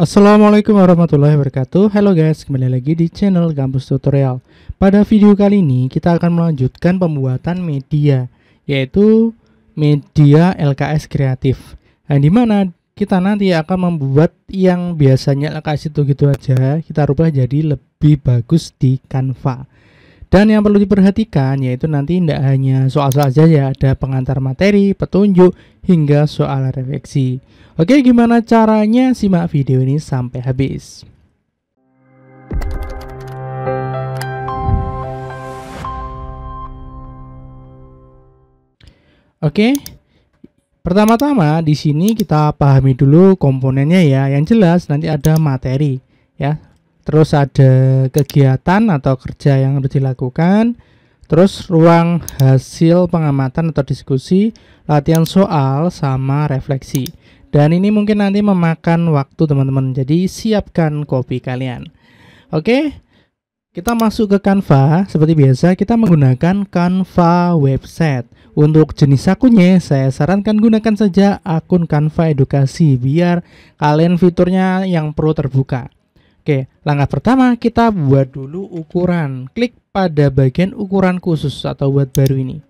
Assalamualaikum warahmatullahi wabarakatuh. Halo guys, kembali lagi di channel Kampus Tutorial. Pada video kali ini kita akan melanjutkan pembuatan media, yaitu media LKS kreatif. Nah, di mana kita nanti akan membuat yang biasanya LKS itu gitu aja, kita rubah jadi lebih bagus di Canva. Dan yang perlu diperhatikan yaitu nanti tidak hanya soal-soal saja ya, ada pengantar materi, petunjuk, hingga soal refleksi. Oke, gimana caranya? Simak video ini sampai habis. Oke, pertama-tama di sini kita pahami dulu komponennya ya. Yang jelas nanti ada materi ya. Terus ada kegiatan atau kerja yang harus dilakukan. Terus ruang hasil pengamatan atau diskusi, latihan soal, sama refleksi. Dan ini mungkin nanti memakan waktu teman-teman. Jadi siapkan kopi kalian. Oke, kita masuk ke Canva. Seperti biasa kita menggunakan Canva website. Untuk jenis akunnya saya sarankan gunakan saja akun Canva edukasi biar kalian fiturnya yang perlu terbuka. Oke, langkah pertama kita buat dulu ukuran. Klik pada bagian ukuran khusus atau buat baru ini.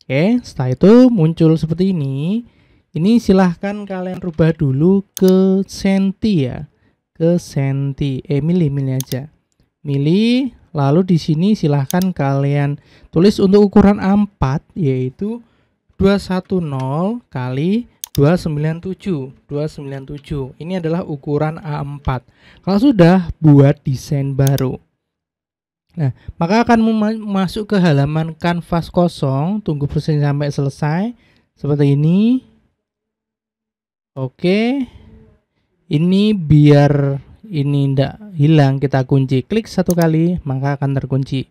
Oke, setelah itu muncul seperti ini. Ini silahkan kalian rubah dulu ke senti ya. Ke senti, mili aja. Mili, lalu di sini silahkan kalian tulis untuk ukuran A4 yaitu 210 kali 297. Ini adalah ukuran A4. Kalau sudah, buat desain baru. Nah, maka akan masuk ke halaman kanvas kosong, tunggu proses sampai selesai. Seperti ini. Oke. Ini biar ini tidak hilang, kita kunci. Klik satu kali, maka akan terkunci.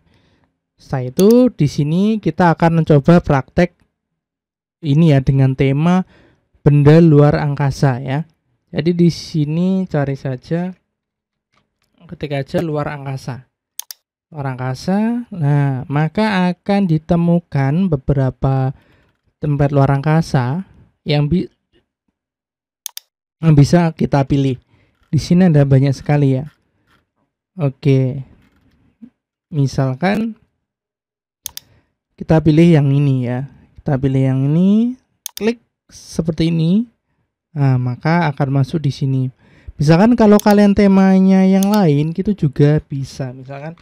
Setelah itu, di sini kita akan mencoba praktek ini ya dengan tema benda luar angkasa ya. Jadi di sini cari saja, ketik aja luar angkasa. Luar angkasa. Nah, maka akan ditemukan beberapa tempat luar angkasa yang bisa kita pilih. Di sini ada banyak sekali ya. Oke. Misalkan kita pilih yang ini ya. Kita pilih yang ini, klik seperti ini. Nah, maka akan masuk di sini. Misalkan kalau kalian temanya yang lain, gitu juga bisa. Misalkan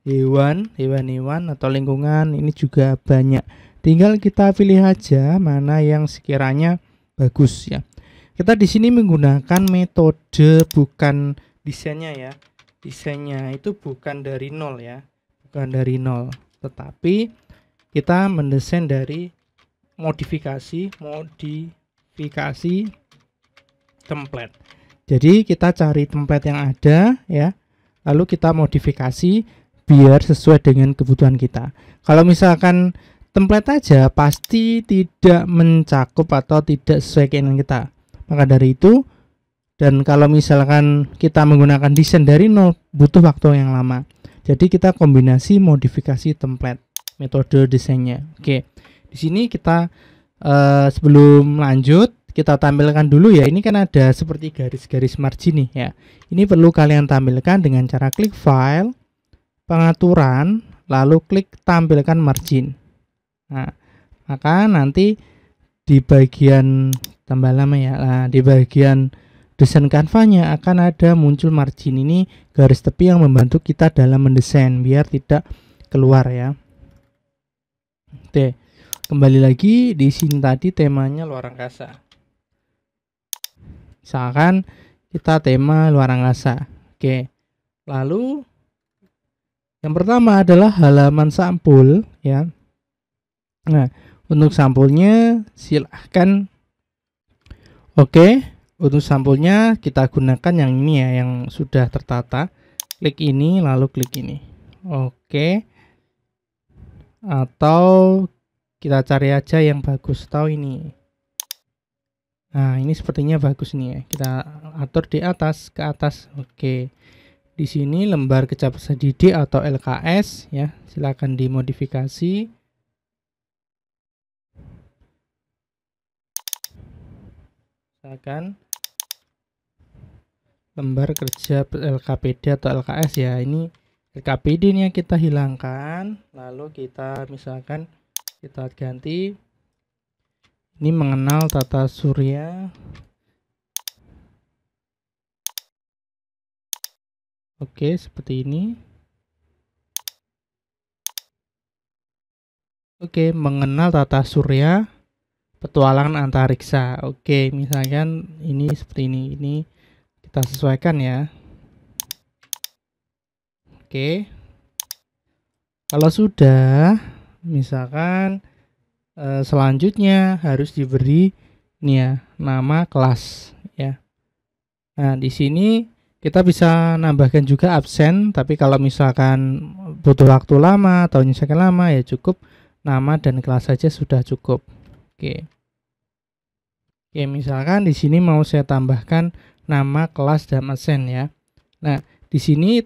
hewan atau lingkungan, ini juga banyak. Tinggal kita pilih aja mana yang sekiranya bagus ya. Kita di sini menggunakan metode bukan desainnya ya. Desainnya itu bukan dari nol ya. Bukan dari nol, tetapi kita mendesain dari modifikasi template. Jadi kita cari template yang ada ya, lalu kita modifikasi biar sesuai dengan kebutuhan kita. Kalau misalkan template aja pasti tidak mencakup atau tidak sesuai keinginan kita. Maka dari itu, dan kalau misalkan kita menggunakan desain dari nol butuh waktu yang lama. Jadi kita kombinasi modifikasi template metode desainnya. Oke. Di sini kita sebelum lanjut kita tampilkan dulu ya. Ini kan ada seperti garis-garis margin nih ya. Ini perlu kalian tampilkan dengan cara klik file, pengaturan, lalu klik tampilkan margin. Nah, maka nanti di bagian tambah lama ya. Nah, di bagian desain kanvanya akan ada muncul margin, ini garis tepi yang membantu kita dalam mendesain biar tidak keluar ya. Oke, kembali lagi di sini tadi temanya luar angkasa. Misalkan kita tema luar angkasa. Oke. Lalu yang pertama adalah halaman sampul ya. Nah, untuk sampulnya silahkan. Oke, untuk sampulnya kita gunakan yang ini ya, yang sudah tertata. Klik ini lalu klik ini. Oke. Atau kita cari aja yang bagus, tahu ini. Nah, ini sepertinya bagus nih ya. Kita atur di atas ke atas. Oke. Di sini lembar kecapasan didik atau LKS ya, silakan dimodifikasi. Misalkan lembar kerja LKPD atau LKS ya. Ini LKPD nya kita hilangkan, lalu kita misalkan kita ganti ini mengenal tata surya. Oke, seperti ini. Oke, mengenal tata surya petualangan antariksa. Oke, misalkan ini seperti ini. Ini kita sesuaikan ya. Oke. Kalau sudah, misalkan selanjutnya harus diberi ini ya, nama kelas ya. Nah, di sini kita bisa nambahkan juga absen, tapi kalau misalkan butuh waktu lama atau nyesuaikan lama ya cukup nama dan kelas saja sudah cukup. Oke. Oke, misalkan di sini mau saya tambahkan nama kelas dan absen ya. Nah, di sini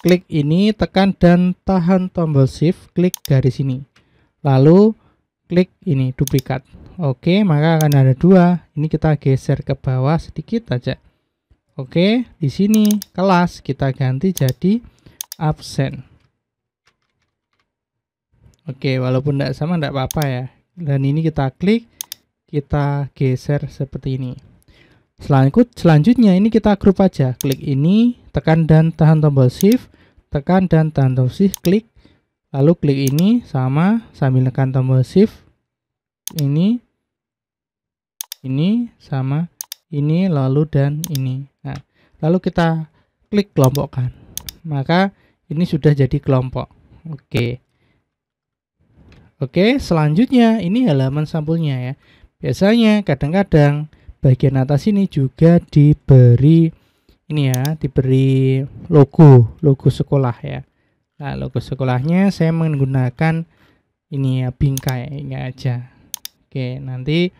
klik ini, tekan dan tahan tombol shift, klik garis ini. Lalu klik ini duplikat. Oke, maka akan ada dua. Ini kita geser ke bawah sedikit aja. Oke, di sini kelas kita ganti jadi absen. Oke, walaupun tidak sama tidak apa-apa ya. Dan ini kita klik, kita geser seperti ini. Selanjutnya ini kita grup aja. Klik ini, tekan dan tahan tombol shift, tekan dan tahan tombol shift, klik. Lalu klik ini sama sambil tekan tombol shift. Ini sama ini, lalu dan ini. Nah, lalu kita klik kelompokkan. Maka ini sudah jadi kelompok. Oke, selanjutnya ini halaman sampulnya ya. Biasanya kadang-kadang bagian atas ini juga diberi ini ya, diberi logo sekolah ya. Nah, logo sekolahnya saya menggunakan ini ya, bingkai ini aja. Oke, nanti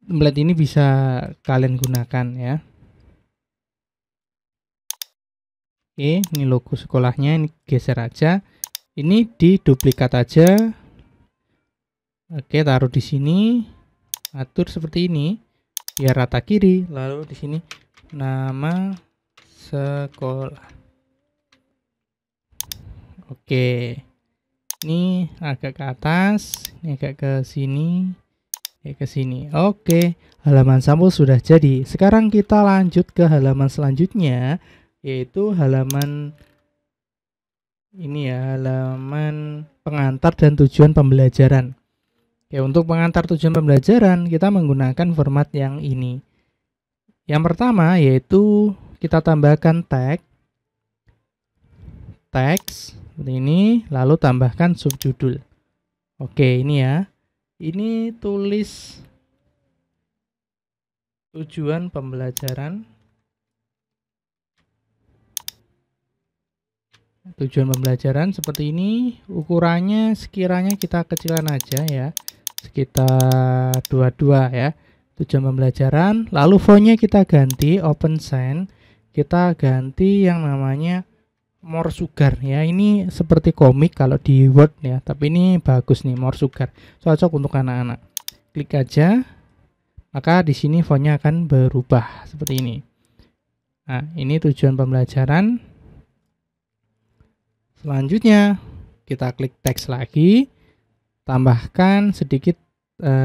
template ini bisa kalian gunakan ya. Oke, ini logo sekolahnya, ini geser aja. Ini diduplikat aja. Oke, taruh di sini. Atur seperti ini biar rata kiri. Lalu di sini nama sekolah. Oke. Ini agak ke atas, ini agak ke sini, ke sini. Oke, halaman sampul sudah jadi. Sekarang kita lanjut ke halaman selanjutnya, yaitu halaman ini ya, halaman pengantar dan tujuan pembelajaran. Oke, untuk pengantar tujuan pembelajaran kita menggunakan format yang ini. Yang pertama yaitu kita tambahkan teks seperti ini, lalu tambahkan subjudul. Oke, ini ya. Ini tulis tujuan pembelajaran. Tujuan pembelajaran seperti ini. Ukurannya sekiranya kita kecilan aja ya, sekitar 22 ya. Tujuan pembelajaran. Lalu fontnya kita ganti open sign, kita ganti yang namanya more sugar ya. Ini seperti komik kalau di Word ya, tapi ini bagus nih, more sugar, cocok untuk anak-anak. Klik aja, maka di sini fontnya akan berubah seperti ini. Nah, ini tujuan pembelajaran. Selanjutnya kita klik teks lagi, tambahkan sedikit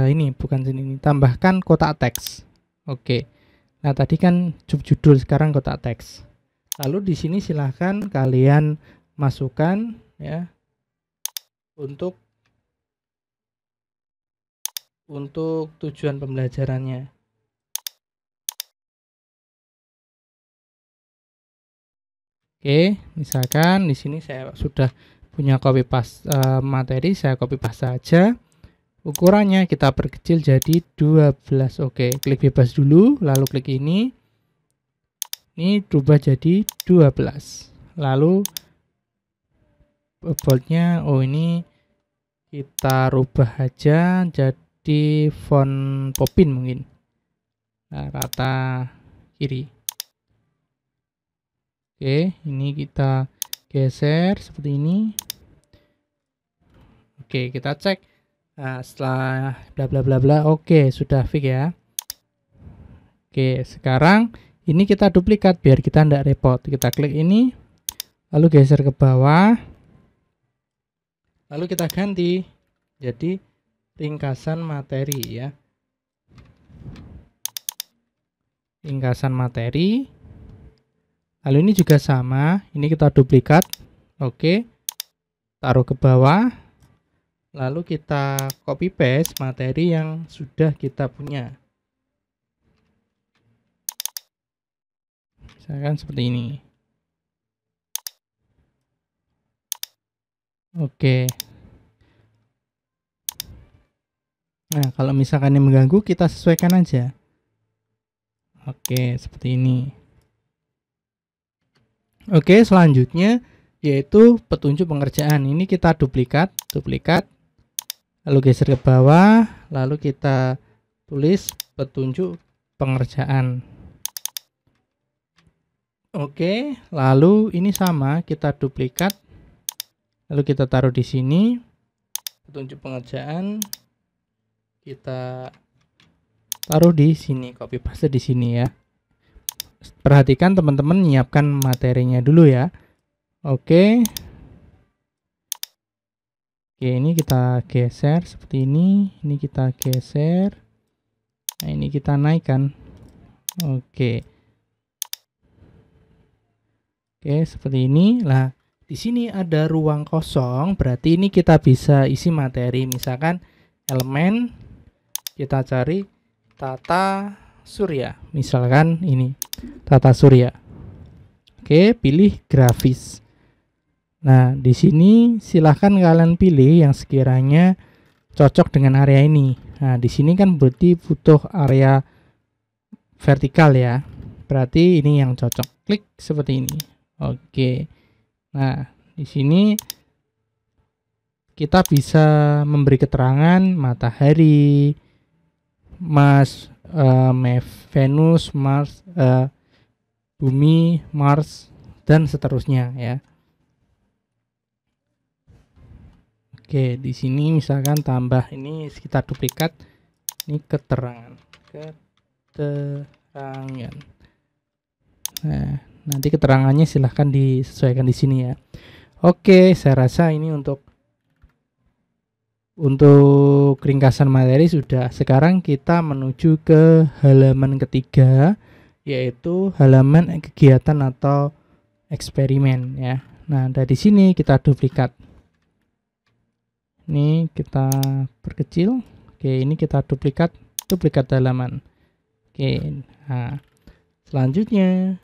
ini bukan sini, tambahkan kotak teks. Oke. Nah, tadi kan subjudul, sekarang kotak teks. Lalu di sini silahkan kalian masukkan ya untuk tujuan pembelajarannya. Oke, misalkan di sini saya sudah punya copy paste materi, saya copy paste saja. Ukurannya kita perkecil jadi 12. Oke, klik bebas dulu, lalu klik ini. Ini berubah jadi 12. Lalu boldnya, oh ini kita rubah aja jadi font Popin mungkin. Nah, rata kiri. Oke, ini kita geser seperti ini. Oke, kita cek. Nah, setelah bla bla bla bla, oke, sudah fix ya. Oke, sekarang ini kita duplikat biar kita tidak repot. Kita klik ini, lalu geser ke bawah, lalu kita ganti jadi ringkasan materi ya. Ringkasan materi. Lalu ini juga sama, ini kita duplikat. Oke. Taruh ke bawah. Lalu kita copy paste materi yang sudah kita punya. Misalkan seperti ini. Oke. Nah, kalau misalkan ini mengganggu, kita sesuaikan aja. Oke, seperti ini. Oke, selanjutnya yaitu petunjuk pengerjaan. Ini kita duplikat, lalu geser ke bawah, lalu kita tulis petunjuk pengerjaan. Oke, lalu ini sama, kita duplikat, lalu kita taruh di sini, petunjuk pengerjaan, kita taruh di sini, copy paste di sini ya. Perhatikan teman-teman menyiapkan materinya dulu ya. Oke. Oke, ini kita geser seperti ini kita geser. Nah, ini kita naikkan. Oke. Oke, seperti ini. Lah, di sini ada ruang kosong, berarti ini kita bisa isi materi. Misalkan elemen, kita cari tata surya. Misalkan ini, tata surya. Oke, pilih grafis. Nah, di sini silahkan kalian pilih yang sekiranya cocok dengan area ini. Nah, di sini kan berarti butuh area vertikal ya. Berarti ini yang cocok. Klik seperti ini. Oke. Nah, di sini kita bisa memberi keterangan matahari, Venus, Mars, bumi, Mars, dan seterusnya ya. Oke, di sini misalkan tambah ini kita duplikat, ini keterangan. Nah, nanti keterangannya silahkan disesuaikan di sini ya. Oke, saya rasa ini untuk ringkasan materi sudah. Sekarang kita menuju ke halaman ketiga, yaitu halaman kegiatan atau eksperimen ya. Nah, dari sini kita duplikat. Ini kita perkecil. Oke, ini kita duplikat halaman. Oke, nah selanjutnya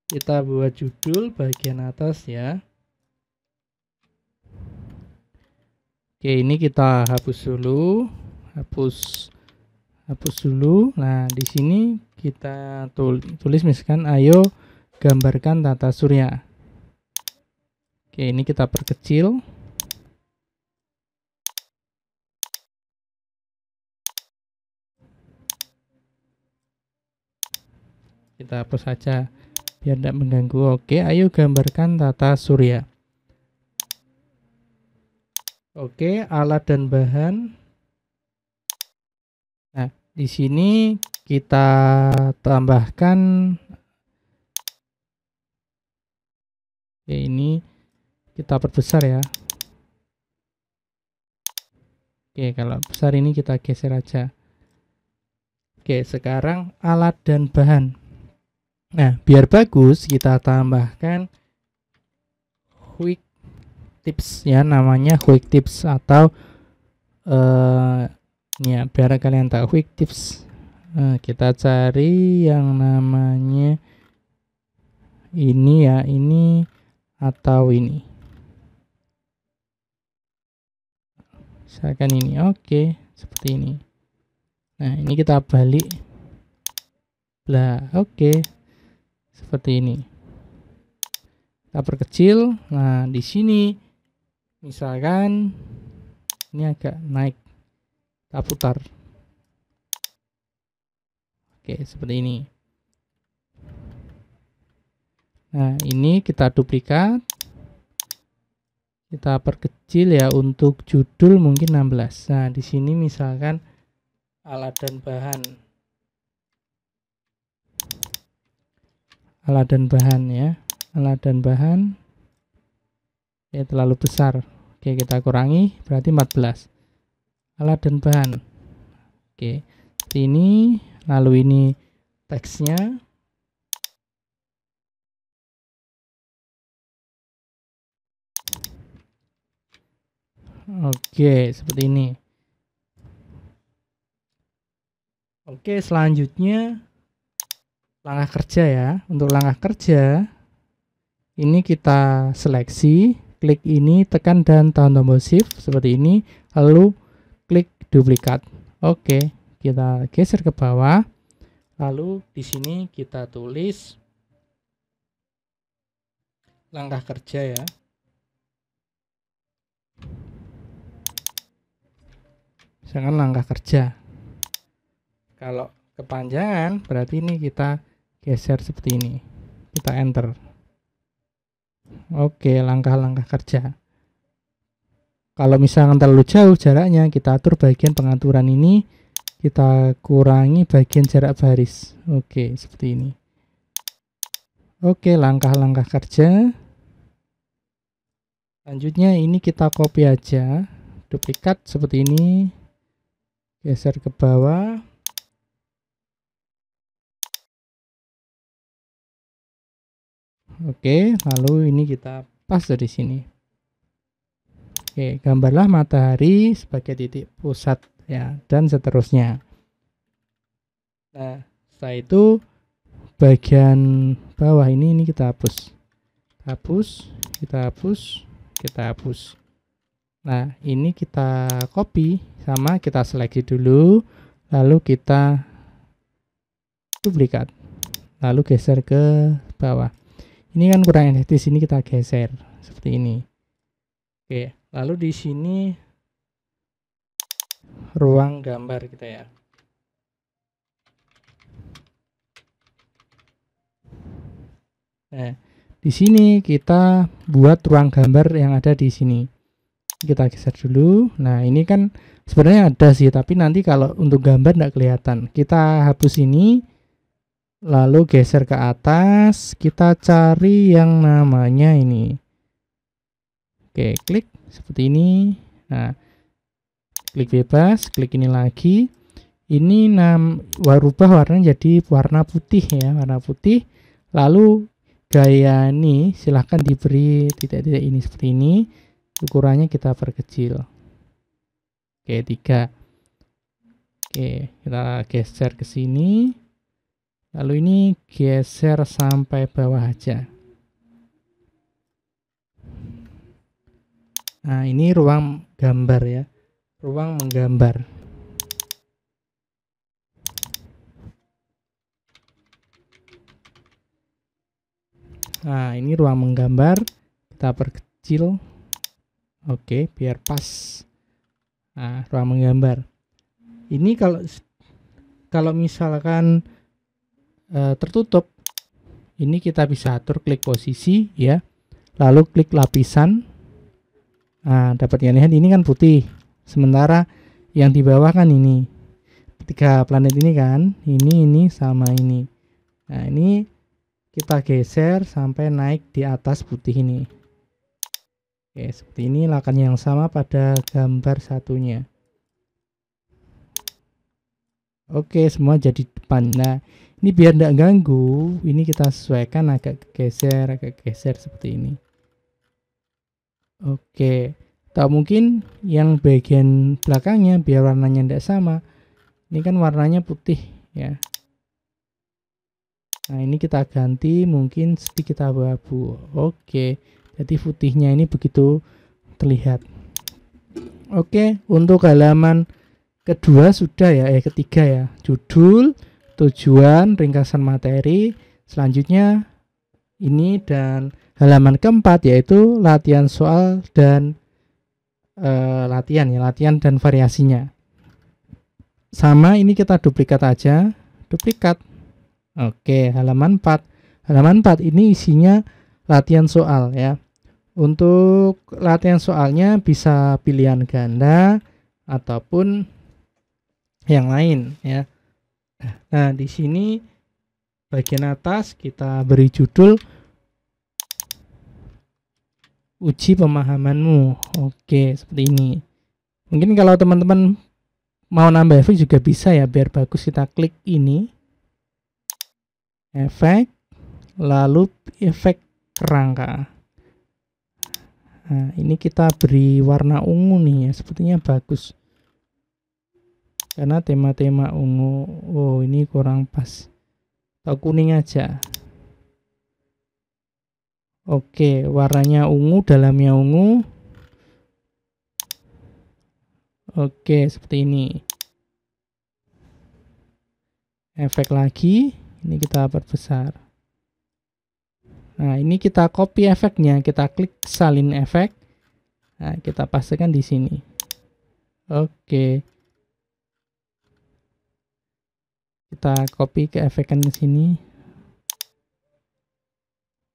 kita buat judul bagian atas ya. Oke, ini kita hapus dulu. Hapus dulu. Nah, di sini kita tulis misalkan ayo gambarkan tata surya. Oke, ini kita perkecil. Kita hapus saja biar tidak mengganggu. Oke, ayo gambarkan tata surya. Oke, alat dan bahan. Nah, di sini kita tambahkan. Oke, ini kita perbesar ya. Oke, kalau besar ini kita geser aja. Oke, sekarang alat dan bahan. Nah, biar bagus kita tambahkan quick tips ya, namanya quick tips atau ya biar kalian tahu quick tips. Kita cari yang namanya ini ya, ini atau ini. Misalkan ini. Oke, seperti ini. Nah, ini kita balik. Oke. Seperti ini. Kita perkecil. Nah, di sini misalkan ini agak naik. Kita putar. Oke, seperti ini. Nah, ini kita duplikat. Kita perkecil ya, untuk judul mungkin 16. Nah, di sini misalkan alat dan bahan. alat dan bahan ya. Alat dan bahan ya terlalu besar. Oke, kita kurangi berarti 14. Alat dan bahan. Oke, seperti ini. Lalu ini teksnya. Oke, seperti ini. Oke, selanjutnya langkah kerja ya. Untuk langkah kerja ini kita seleksi, klik ini, tekan dan tahan tombol shift seperti ini, lalu klik duplikat. Oke, kita geser ke bawah. Lalu di sini kita tulis langkah kerja ya. Misalkan langkah kerja. Kalau kepanjangan berarti ini kita geser seperti ini. Kita enter. Oke, langkah-langkah kerja. Kalau misalkan terlalu jauh jaraknya, kita atur bagian pengaturan ini. Kita kurangi bagian jarak baris. Oke, seperti ini. Oke, langkah-langkah kerja. Selanjutnya ini kita copy aja. Duplikat seperti ini. Geser ke bawah. Oke, lalu ini kita paste di sini. Oke, gambarlah matahari sebagai titik pusat ya, dan seterusnya. Nah, setelah itu bagian bawah ini kita hapus. Kita hapus. Nah, ini kita copy sama kita seleksi dulu, lalu kita duplikat. Lalu geser ke bawah. Ini kan kurang efektif, sini kita geser seperti ini. Oke, lalu di sini ruang gambar kita ya. Nah, di sini kita buat ruang gambar yang ada di sini. Kita geser dulu. Nah, ini kan sebenarnya ada sih, tapi nanti kalau untuk gambar tidak kelihatan. Kita hapus ini. Lalu geser ke atas, kita cari yang namanya ini. Oke, klik seperti ini. Nah, klik bebas, klik ini lagi. Ini rubah warnanya jadi warna putih ya, warna putih. Lalu gaya ini silahkan diberi titik-titik ini seperti ini. Ukurannya kita perkecil. Oke, 3. Oke, kita geser ke sini. Lalu ini geser sampai bawah aja. Nah, ini ruang gambar ya. Ruang menggambar. Nah, ini ruang menggambar. Kita perkecil. Oke, biar pas. Nah, ruang menggambar. Ini kalau misalkan tertutup, ini kita bisa atur klik posisi ya, lalu klik lapisan. Nah, dapat lihat ini kan putih, sementara yang di bawah kan ini 3 planet ini kan, ini sama ini. Nah, ini kita geser sampai naik di atas putih ini. Oke, seperti ini, lakukan yang sama pada gambar satunya. Oke, semua jadi depan. Nah, ini biar tidak ganggu, ini kita sesuaikan agak geser seperti ini. Oke, atau mungkin yang bagian belakangnya biar warnanya tidak sama. Ini kan warnanya putih ya. Nah, ini kita ganti mungkin sedikit abu-abu. Oke, jadi putihnya ini begitu terlihat. Oke, untuk halaman kedua sudah ya, ketiga ya. Judul, tujuan, ringkasan materi. Selanjutnya ini, dan halaman keempat yaitu latihan soal dan latihan dan variasinya. Sama, ini kita duplikat aja. Duplikat. Oke, halaman 4. Halaman 4 ini isinya latihan soal ya. Untuk latihan soalnya bisa pilihan ganda ataupun yang lain ya. Nah, di sini bagian atas kita beri judul uji pemahamanmu. Oke, seperti ini. Mungkin kalau teman-teman mau nambah efek juga bisa ya, biar bagus. Kita klik ini, efek, lalu efek kerangka. Nah, ini kita beri warna ungu nih ya, sepertinya bagus. Karena tema-tema ungu, oh ini kurang pas. Atau kuning aja. Oke, warnanya ungu, dalamnya ungu. Oke, seperti ini. Efek lagi, ini kita perbesar. Nah, ini kita copy efeknya, kita klik salin efek. Nah, kita pastikan di sini. Oke. Kita copy ke efekan ke sini.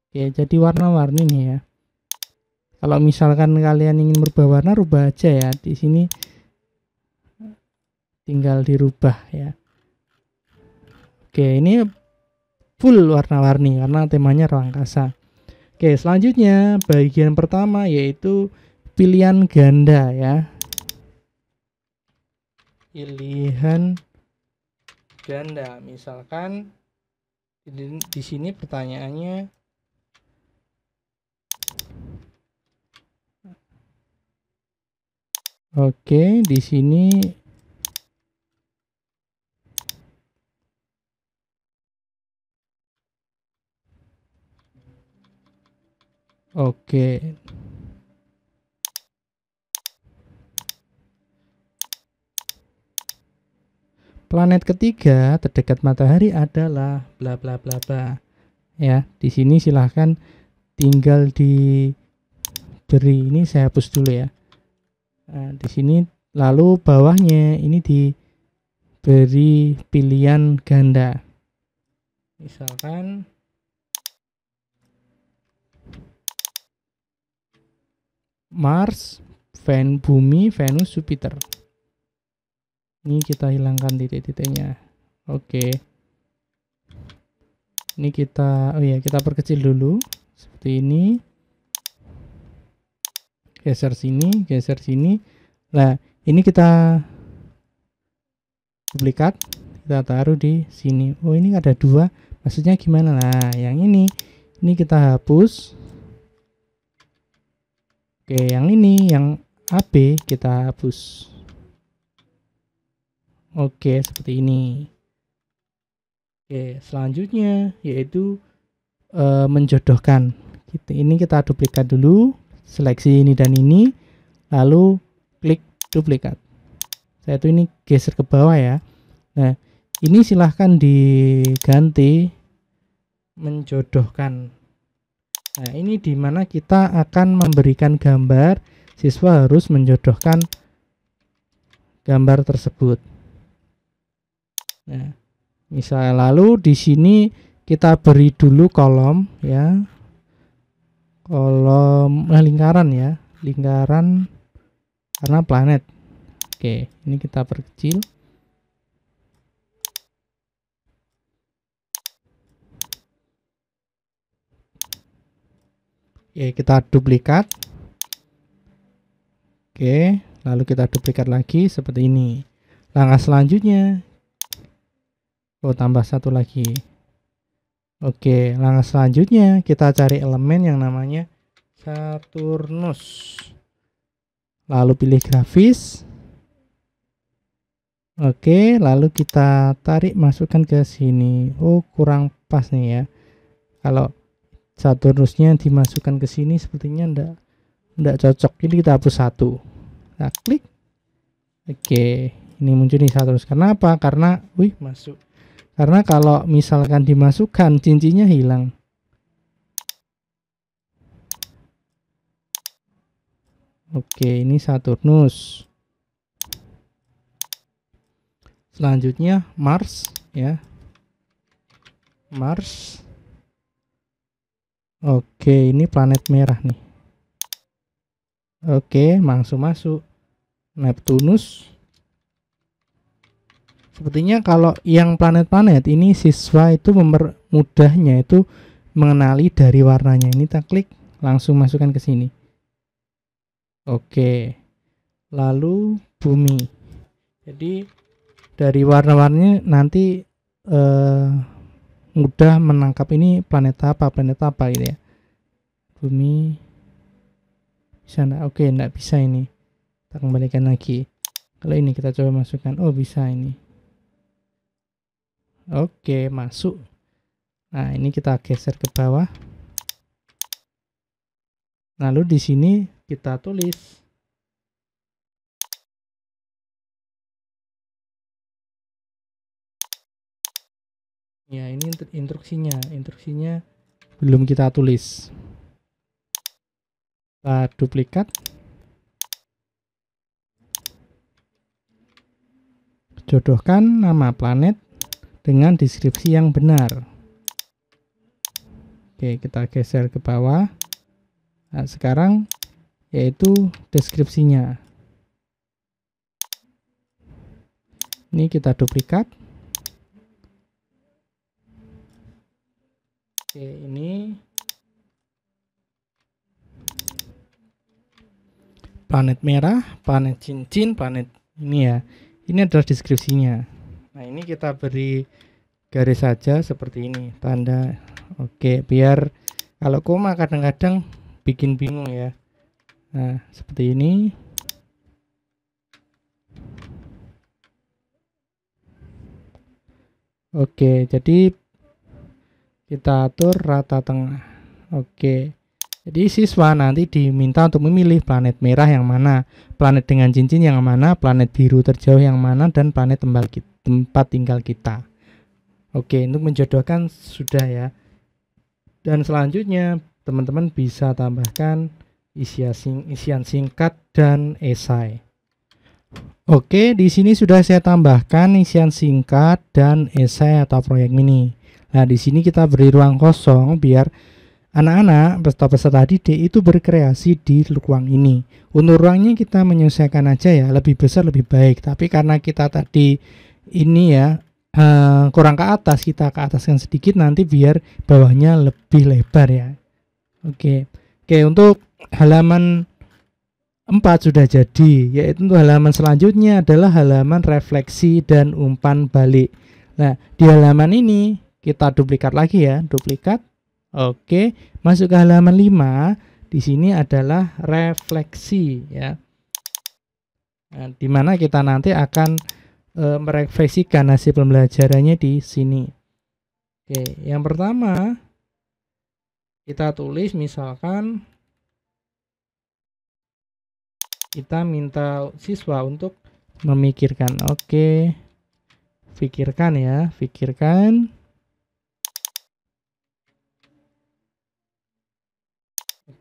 Oke, jadi warna-warni nih ya. Kalau misalkan kalian ingin merubah warna, rubah aja ya. Di sini tinggal dirubah ya. Oke, ini full warna-warni karena temanya ruang angkasa. Oke, selanjutnya bagian pertama yaitu pilihan ganda ya. Pilihan ganda, misalkan di sini pertanyaannya oke, di sini oke. Planet ketiga terdekat matahari adalah bla bla bla bla. Ya, di sini silahkan tinggal diberi. Ini saya hapus dulu ya. Nah, di sini lalu bawahnya ini diberi pilihan ganda. Misalkan Mars, Bumi, Venus, Jupiter. Ini kita hilangkan titik-titiknya. Oke. Ini kita, oh ya, kita perkecil dulu seperti ini. Geser sini, geser sini. Nah, ini kita duplikat, kita taruh di sini. Oh, ini ada dua. Maksudnya gimana? Nah, yang ini kita hapus. Oke, yang ini, yang AB kita hapus. Oke, seperti ini. Oke, selanjutnya yaitu menjodohkan. Ini kita duplikat dulu, seleksi ini dan ini, lalu klik duplikat. Saya itu ini geser ke bawah ya. Nah, ini silahkan diganti menjodohkan. Nah, ini dimana kita akan memberikan gambar, siswa harus menjodohkan gambar tersebut. Nah, misal lalu di sini kita beri dulu kolom ya, kolom lingkaran ya, lingkaran karena planet. Oke, ini kita perkecil. Oke, kita duplikat. Oke, lalu kita duplikat lagi seperti ini. Langkah selanjutnya, oh tambah satu lagi. Oke, langkah selanjutnya kita cari elemen yang namanya Saturnus. Lalu pilih grafis. Oke, lalu kita tarik masukkan ke sini. Oh, kurang pas nih ya. Kalau Saturnusnya dimasukkan ke sini sepertinya enggak cocok. Ini kita hapus satu. Nah, klik. Oke, ini muncul nih Saturnus. Kenapa? Karena masuk. Karena kalau misalkan dimasukkan cincinnya hilang. Oke, ini Saturnus. Selanjutnya Mars ya. Mars. Oke, ini planet merah nih. Oke, langsung masuk. Neptunus. Sepertinya kalau yang planet-planet ini siswa itu mudahnya itu mengenali dari warnanya. Ini kita klik, langsung masukkan ke sini. Oke. Lalu bumi. Jadi dari warna-warninya nanti mudah menangkap ini planet apa gitu ya. Bumi bisa enggak? Oke, enggak bisa ini. Kita kembalikan lagi. Kalau ini kita coba masukkan. Oh, bisa ini. Oke, masuk. Nah, ini kita geser ke bawah. Lalu di sini kita tulis. Ya, ini instruksinya. Instruksinya belum kita tulis. Kita duplikat. Jodohkan nama planet dengan deskripsi yang benar. Oke, kita geser ke bawah. Nah, sekarang yaitu deskripsinya. Ini kita duplikat. Oke, ini planet merah, planet cincin, planet ini ya. Ini adalah deskripsinya. Nah, ini kita beri garis saja seperti ini, tanda. Oke, biar kalau koma kadang-kadang bikin bingung ya. Nah, seperti ini. Oke, jadi kita atur rata tengah. Oke. Jadi siswa nanti diminta untuk memilih planet merah yang mana, planet dengan cincin yang mana, planet biru terjauh yang mana, dan planet tempat tinggal kita. Oke, untuk menjodohkan sudah ya. Dan selanjutnya teman-teman bisa tambahkan isian singkat dan esai. Oke, di sini sudah saya tambahkan isian singkat dan esai atau proyek mini. Nah, di sini kita beri ruang kosong biar anak-anak peserta didik itu berkreasi di ruang ini. Untuk ruangnya kita menyesuaikan aja ya, lebih besar lebih baik. Tapi karena kita tadi ini ya kurang ke atas, kita ke ataskan sedikit nanti biar bawahnya lebih lebar ya. Oke, untuk halaman 4 sudah jadi, yaitu untuk halaman selanjutnya adalah halaman refleksi dan umpan balik. Nah, di halaman ini kita duplikat lagi ya, duplikat. Oke, masuk ke halaman 5. Di sini adalah refleksi ya. Nah, di mana kita nanti akan merefleksikan hasil pembelajarannya di sini. Oke, yang pertama kita tulis misalkan kita minta siswa untuk memikirkan. Oke. Pikirkan ya, pikirkan.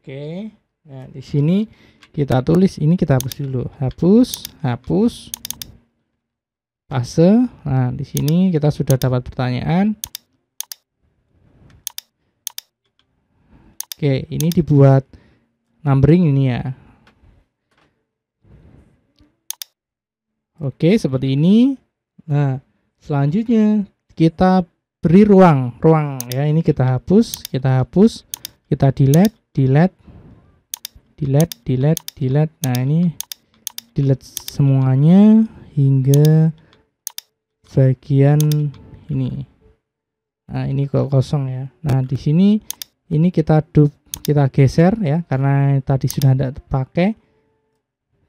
Oke, nah di sini kita tulis, ini kita hapus dulu, hapus, fase. Nah di sini kita sudah dapat pertanyaan. Oke, ini dibuat numbering ini ya. Oke, seperti ini. Nah selanjutnya kita beri ruang ya. Ini kita hapus, kita delete. Nah ini delete semuanya hingga bagian ini. Nah ini kosong ya. Nah di sini ini kita geser ya, karena tadi sudah tidak terpakai.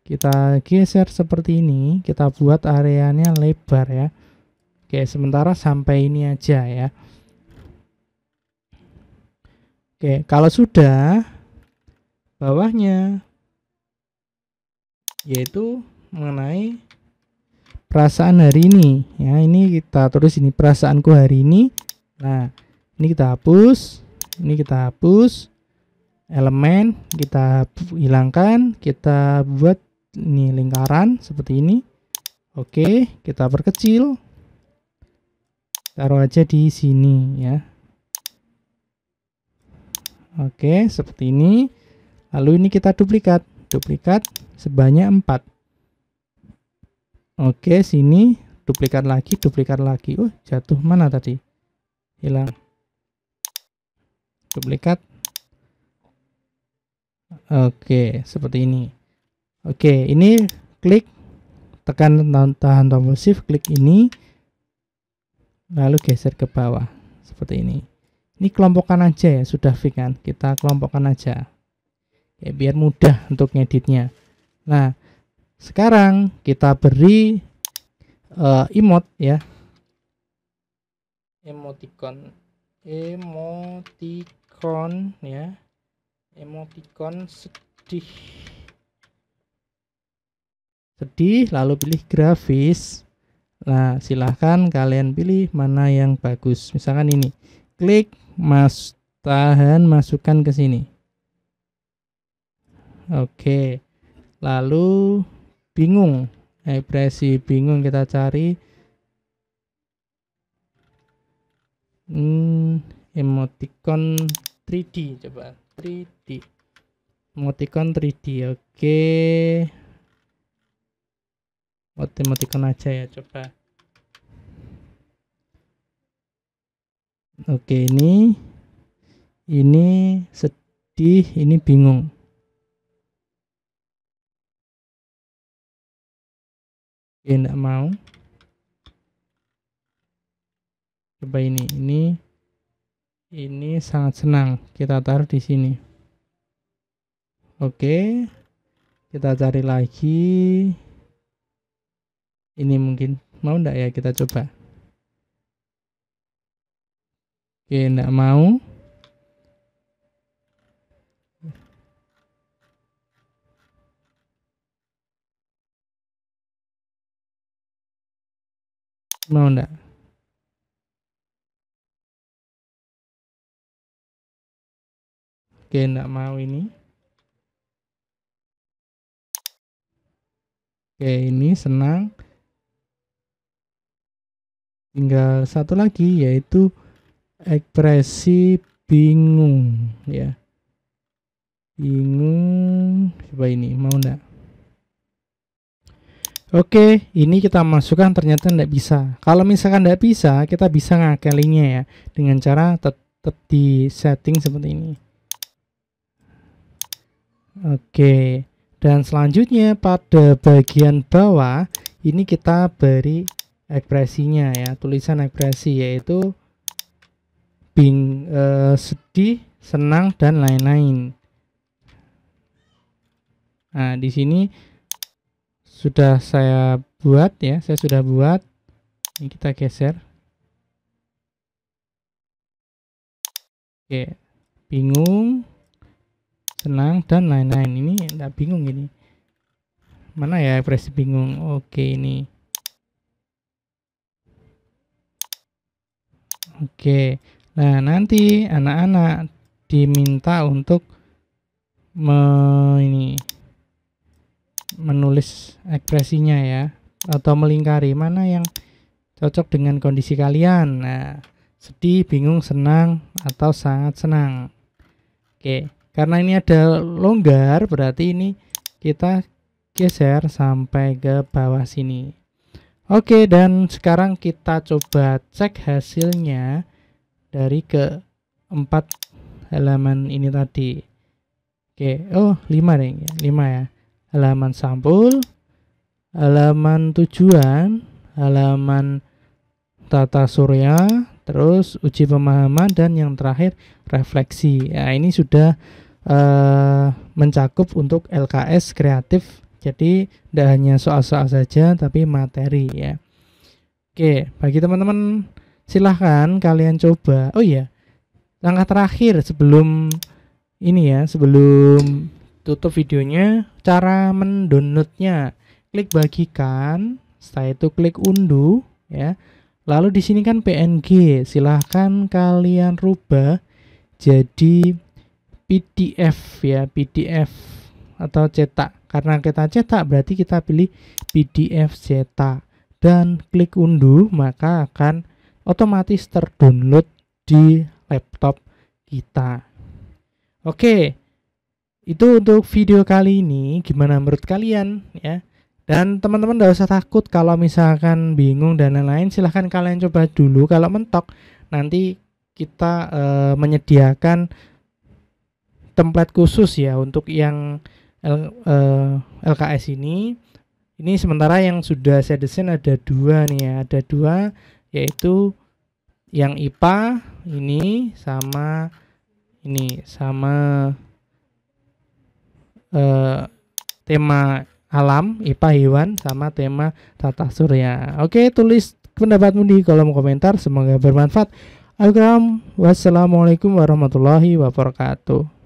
Kita geser seperti ini, kita buat areanya lebar ya. Oke, sementara sampai ini aja ya. Oke, kalau sudah, bawahnya yaitu mengenai perasaan hari ini ya. Ini kita tulis ini, perasaanku hari ini. Nah, ini kita hapus, elemen kita hilangkan, kita buat ini lingkaran seperti ini. Oke, kita perkecil, taruh aja di sini ya. Oke, seperti ini. Lalu ini kita duplikat sebanyak 4. Oke, sini duplikat lagi. Oh, jatuh mana tadi? Hilang. duplikat. Oke, seperti ini. Oke, ini klik, tekan tahan tombol shift, klik ini, lalu geser ke bawah seperti ini. Ini kelompokkan aja ya, sudah fix kan, kita kelompokkan aja ya, biar mudah untuk ngeditnya. Nah, sekarang kita beri emote ya, emoticon ya, emoticon sedih, lalu pilih grafis. Nah, silahkan kalian pilih mana yang bagus. Misalkan ini, klik, masukkan ke sini. Oke, lalu bingung, ekspresi bingung kita cari. Emoticon 3D, coba 3D, emoticon 3D. Oke, emoticon aja ya, coba. Oke, ini sedih, ini bingung. Oke, enggak mau. Coba ini sangat senang, kita taruh di sini. Oke, kita cari lagi. Ini mungkin mau enggak ya, kita coba. Oke, enggak mau. Mau enggak? Oke, enggak mau ini. Oke, ini senang. Tinggal satu lagi, yaitu ekspresi bingung ya. Bingung, coba ini mau enggak? Oke, ini kita masukkan, ternyata enggak bisa. Kalau misalkan enggak bisa, kita bisa ngakalinya ya, dengan cara tetap di setting seperti ini. Oke, dan selanjutnya pada bagian bawah ini kita beri ekspresinya ya, tulisan ekspresi, yaitu sedih, senang, dan lain-lain. Nah, di sini sudah saya buat ya, saya sudah buat. Ini kita geser. Oke, bingung, senang, dan lain-lain. Ini enggak bingung ini. Mana ya ekspresi bingung? Oke, ini. Oke. Nah, nanti anak-anak diminta untuk menulis ekspresinya ya, atau melingkari mana yang cocok dengan kondisi kalian. Nah, sedih, bingung, senang, atau sangat senang. Oke, karena ini ada longgar, berarti ini kita geser sampai ke bawah sini. Oke, dan sekarang kita coba cek hasilnya dari keempat halaman ini tadi. Oke, 5 deh, 5 ya. Halaman sampul, halaman tujuan, halaman tata surya, terus uji pemahaman, dan yang terakhir refleksi. Ya, ini sudah mencakup untuk LKS kreatif. Jadi tidak hanya soal-soal saja, tapi materi ya. Oke, bagi teman-teman silahkan kalian coba. Oh iya, langkah terakhir sebelum ini ya, sebelum tutup videonya, cara mendownloadnya. Klik bagikan, setelah itu klik unduh ya. Lalu di sini kan PNG, silahkan kalian rubah jadi PDF ya, PDF atau cetak. Karena kita cetak berarti kita pilih PDF cetak dan klik unduh, maka akan otomatis terdownload di laptop kita. Oke. Itu untuk video kali ini. Gimana menurut kalian ya? Dan teman-teman gak usah takut kalau misalkan bingung dan lain-lain, silahkan kalian coba dulu. Kalau mentok nanti kita menyediakan template khusus ya untuk yang LKS ini. Ini sementara yang sudah saya desain ada 2 nih ya, ada 2, yaitu yang IPA ini sama tema alam, IPA hewan, sama tema tata surya. Oke, tulis pendapatmu di kolom komentar, semoga bermanfaat. Wassalamualaikum warahmatullahi wabarakatuh.